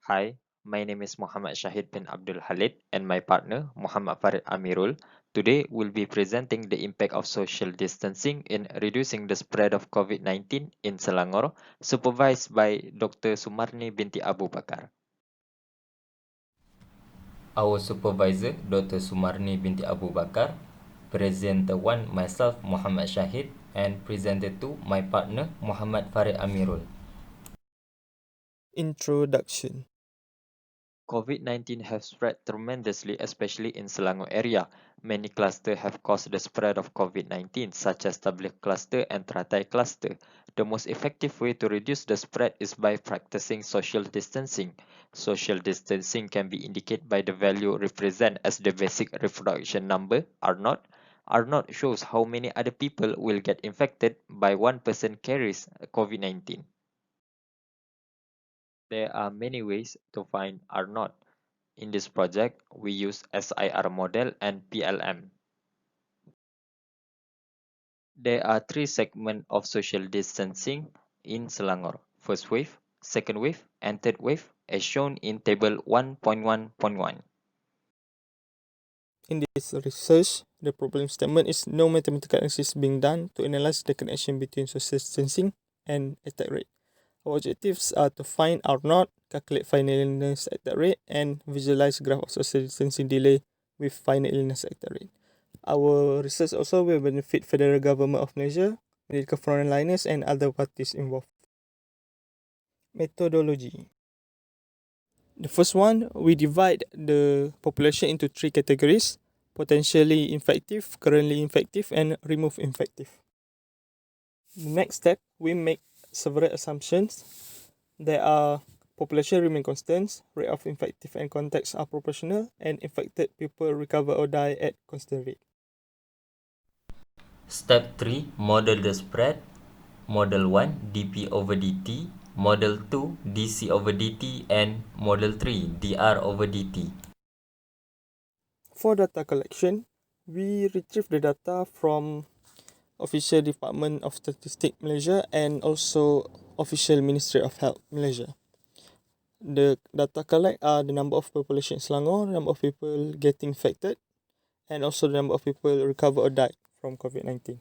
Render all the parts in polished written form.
Hi, my name is Muhammad Syahid bin Abdul Halid and my partner Muhammad FARID AMIRUL. Today we'll be presenting the impact of social distancing in reducing the spread of COVID-19 in Selangor, supervised by Dr. SUMARNI binti Abu Bakar. Our supervisor, Dr. Sumarni binti Abu Bakar, presenter 1, myself, Muhammad Syahid, and presenter 2, my partner, Muhammad Farid Amirul. Introduction. COVID-19 has spread tremendously, especially in Selangor area. Many clusters have caused the spread of COVID-19, such as Tabligh cluster and Teratai cluster. The most effective way to reduce the spread is by practicing social distancing. Social distancing can be indicated by the value represented as the basic reproduction number, R0. R0 shows how many other people will get infected by one person carries COVID-19. There are many ways to find R0. In this project, we use SIR model and PLM. There are three segments of social distancing in Selangor. First wave, second wave, and third wave, as shown in table 1.1.1. In this research, the problem statement is no mathematical analysis being done to analyze the connection between social distancing and attack rate. Our objectives are to find R0, calculate final illness attack rate, and visualize graph of social distancing delay with final illness attack rate. Our research also will benefit federal government of Malaysia, medical frontliners, and other parties involved. Methodology. The first one, we divide the population into three categories: potentially infective, currently infective, and remove infective. The next step, we make several assumptions. There are population remain constant, rate of infective and contacts are proportional, and infected people recover or die at constant rate. Step 3, model the spread. Model 1, dP over dt. Model 2, dC over dt. And Model 3, dr over dt. For data collection, we retrieve the data from official Department of Statistics Malaysia and also official Ministry of Health Malaysia. The data collect are the number of population in Selangor, number of people getting infected, and also the number of people recover or died from COVID-19.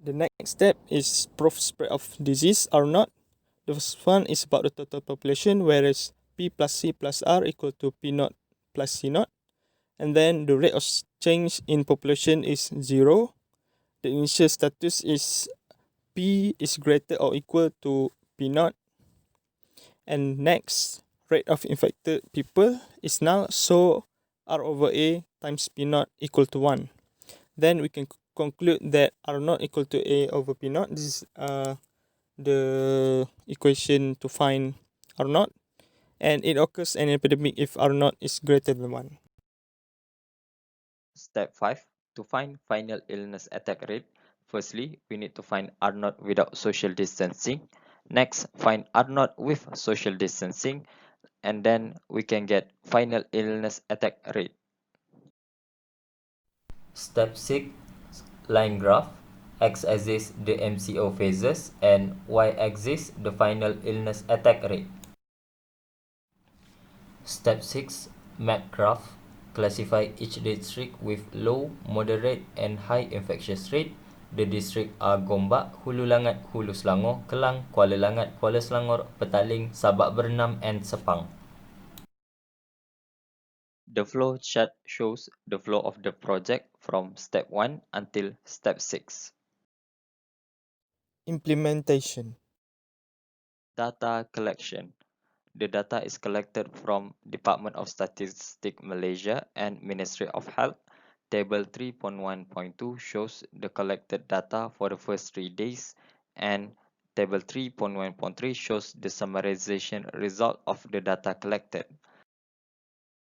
The next step is proof spread of disease or not. The first one is about the total population, whereas P plus C plus R equal to P naught plus C naught. And then the rate of change in population is 0. The initial status is P is greater or equal to P naught. And next, rate of infected people is null, so R over A times P naught equal to 1. Then we can conclude that R naught equal to A over P naught. This is the equation to find R naught. And it occurs an epidemic if R naught is greater than 1. Step 5, to find final illness attack rate. Firstly, we need to find R0 without social distancing. Next, find R0 with social distancing. And then we can get final illness attack rate. Step 6, line graph. X-axis the MCO phases and Y-axis the final illness attack rate. Step 6, map graph. Classify each district with low, moderate and high infectious rate. The district are Gombak, Hulu Langat, Hulu Selangor, Kelang, Kuala Langat, Kuala Selangor, Petaling, Sabak Bernam and Sepang. The flow chart shows the flow of the project from step 1 until step 6. Implementation. Data collection. The data is collected from Department of Statistics Malaysia and Ministry of Health. Table 3.1.2 shows the collected data for the first 3 days, and Table 3.1.3 shows the summarization result of the data collected.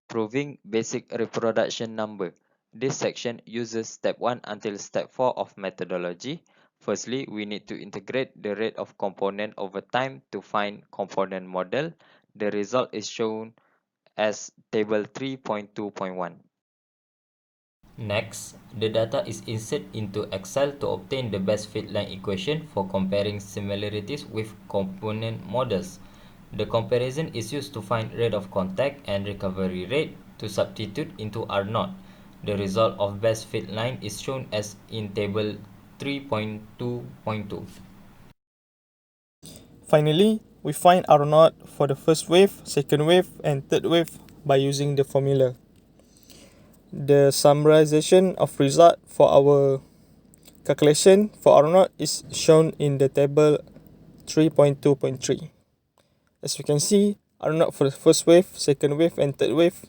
Proving basic reproduction number. This section uses step 1 until step 4 of methodology. Firstly, we need to integrate the rate of component over time to find component model. The result is shown as table 3.2.1. Next, the data is inserted into Excel to obtain the best fit line equation for comparing similarities with component models. The comparison is used to find rate of contact and recovery rate to substitute into R0. The result of best fit line is shown as in table 3.2.2. Finally, we find R naught for the first wave, second wave, and third wave by using the formula. The summarization of result for our calculation for R naught is shown in the table 3.2.3. As we can see, R naught for the first wave, second wave, and third wave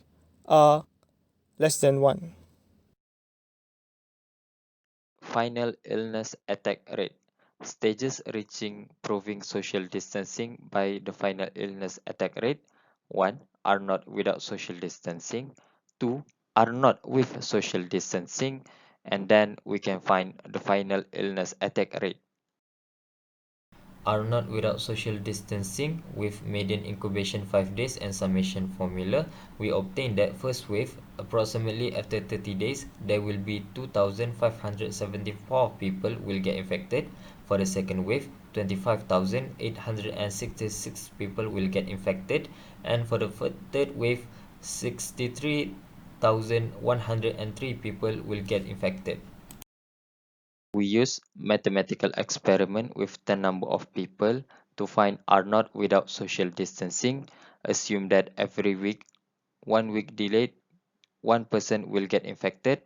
are less than 1. Final illness attack rate. Stages reaching proving social distancing by the final illness attack rate. 1. Are not without social distancing. 2. Are not with social distancing. And then we can find the final illness attack rate. Are not without social distancing with median incubation 5 days and summation formula, we obtain that first wave, approximately after 30 days, there will be 2,574 people will get infected. For the second wave, 25,866 people will get infected. And for the third wave, 63,103 people will get infected. We use mathematical experiment with the number of people to find R naught without social distancing. Assume that every week, 1 week delayed, one person will get infected.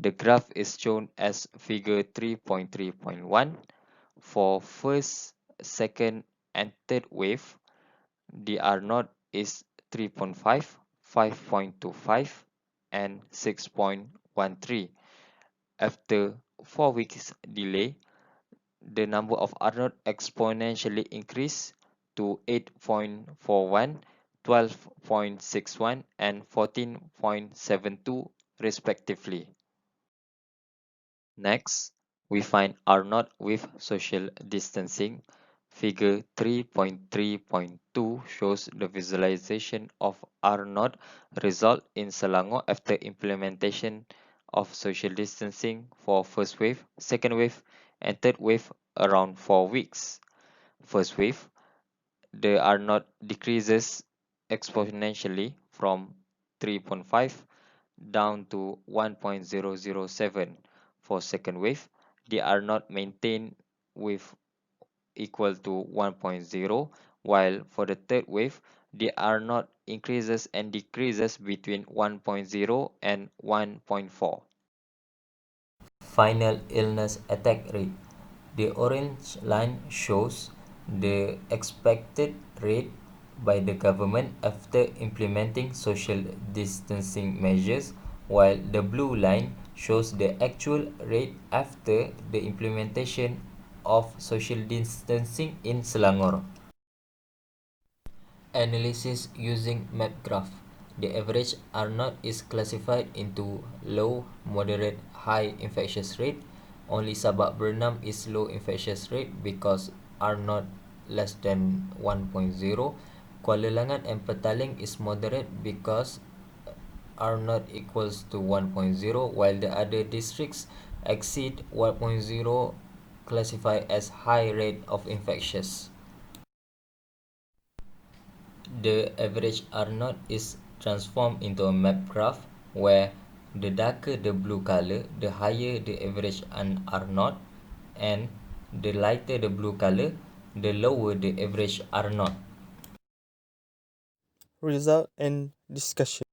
The graph is shown as figure 3.3.1. For first, second, and third wave, the R naught is 3.5, 5.25, and 6.13. After 4 weeks delay, the number of R naught exponentially increased to 8.41, 12.61, and 14.72 respectively. Next, we find R naught with social distancing. Figure 3.3.2 shows the visualization of R naught result in Selangor after implementation of social distancing for first wave, second wave, and third wave around 4 weeks. First wave, the R naught decreases exponentially from 3.5 down to 1.007. For second wave, they are not maintained with equal to 1.0, while for the third wave, they are not increases and decreases between 1.0 and 1.4. Final illness attack rate. The orange line shows the expected rate by the government after implementing social distancing measures, while the blue line shows the actual rate after the implementation of social distancing in Selangor. Analysis using map graph. The average R naught is classified into low, moderate, high infectious rate. Only Sabak Bernam is low infectious rate because R naught less than 1.0. Kuala Langat and Petaling is moderate because R naught equals to 1.0, while the other districts exceed 1.0 classified as high rate of infectious. The average R naught is transformed into a map graph where the darker the blue color, the higher the average R naught, and the lighter the blue color, the lower the average R naught. Result and discussion.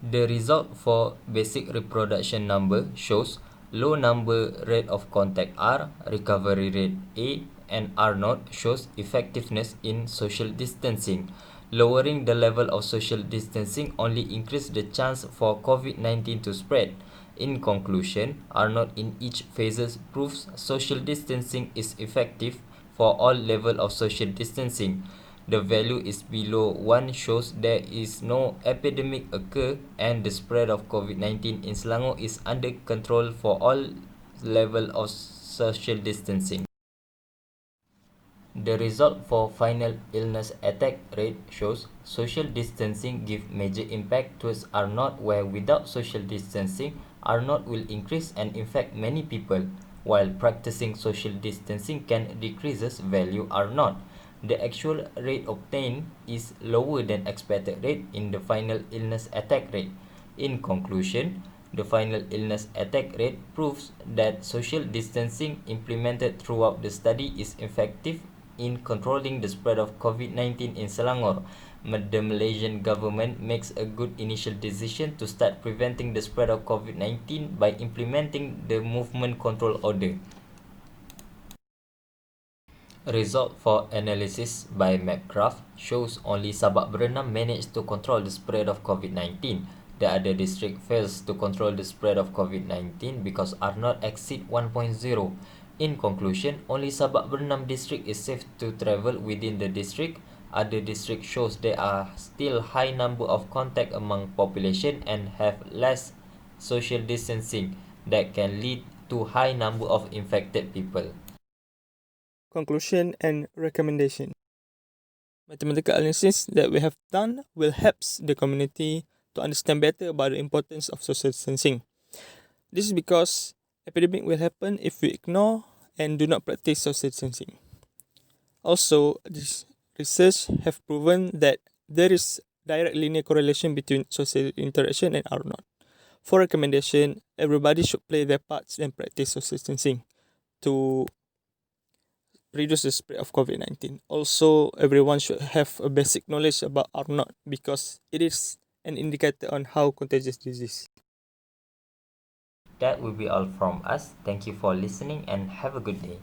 The result for basic reproduction number shows low number rate of contact R, recovery rate A, and R naught shows effectiveness in social distancing. Lowering the level of social distancing only increases the chance for COVID-19 to spread. In conclusion, R naught in each phases proves social distancing is effective for all level of social distancing. The value is below 1 shows there is no epidemic occur and the spread of COVID-19 in Selangor is under control for all level of social distancing. The result for final illness attack rate shows social distancing give major impact towards R naught, where without social distancing, R naught will increase and infect many people, while practicing social distancing can decreases value R naught. The actual rate obtained is lower than expected rate in the final illness attack rate. In conclusion, the final illness attack rate proves that social distancing implemented throughout the study is effective in controlling the spread of COVID-19 in Selangor. The Malaysian government makes a good initial decision to start preventing the spread of COVID-19 by implementing the movement control order. Result for analysis by MapCraft shows only Sabak Berenam managed to control the spread of COVID-19. The other district fails to control the spread of COVID-19 because R0 exceed 1.0. In conclusion, only Sabak Berenam district is safe to travel within the district. Other district shows there are still high number of contact among population and have less social distancing that can lead to high number of infected people. Conclusion and recommendation. Mathematical analysis that we have done will help the community to understand better about the importance of social distancing. This is because epidemic will happen if we ignore and do not practice social distancing. Also, this research have proven that there is direct linear correlation between social interaction and R0. For recommendation, everybody should play their parts and practice social distancing to reduce the spread of COVID-19. Also, everyone should have a basic knowledge about R0 because it is an indicator on how contagious disease. That will be all from us. Thank you for listening and have a good day.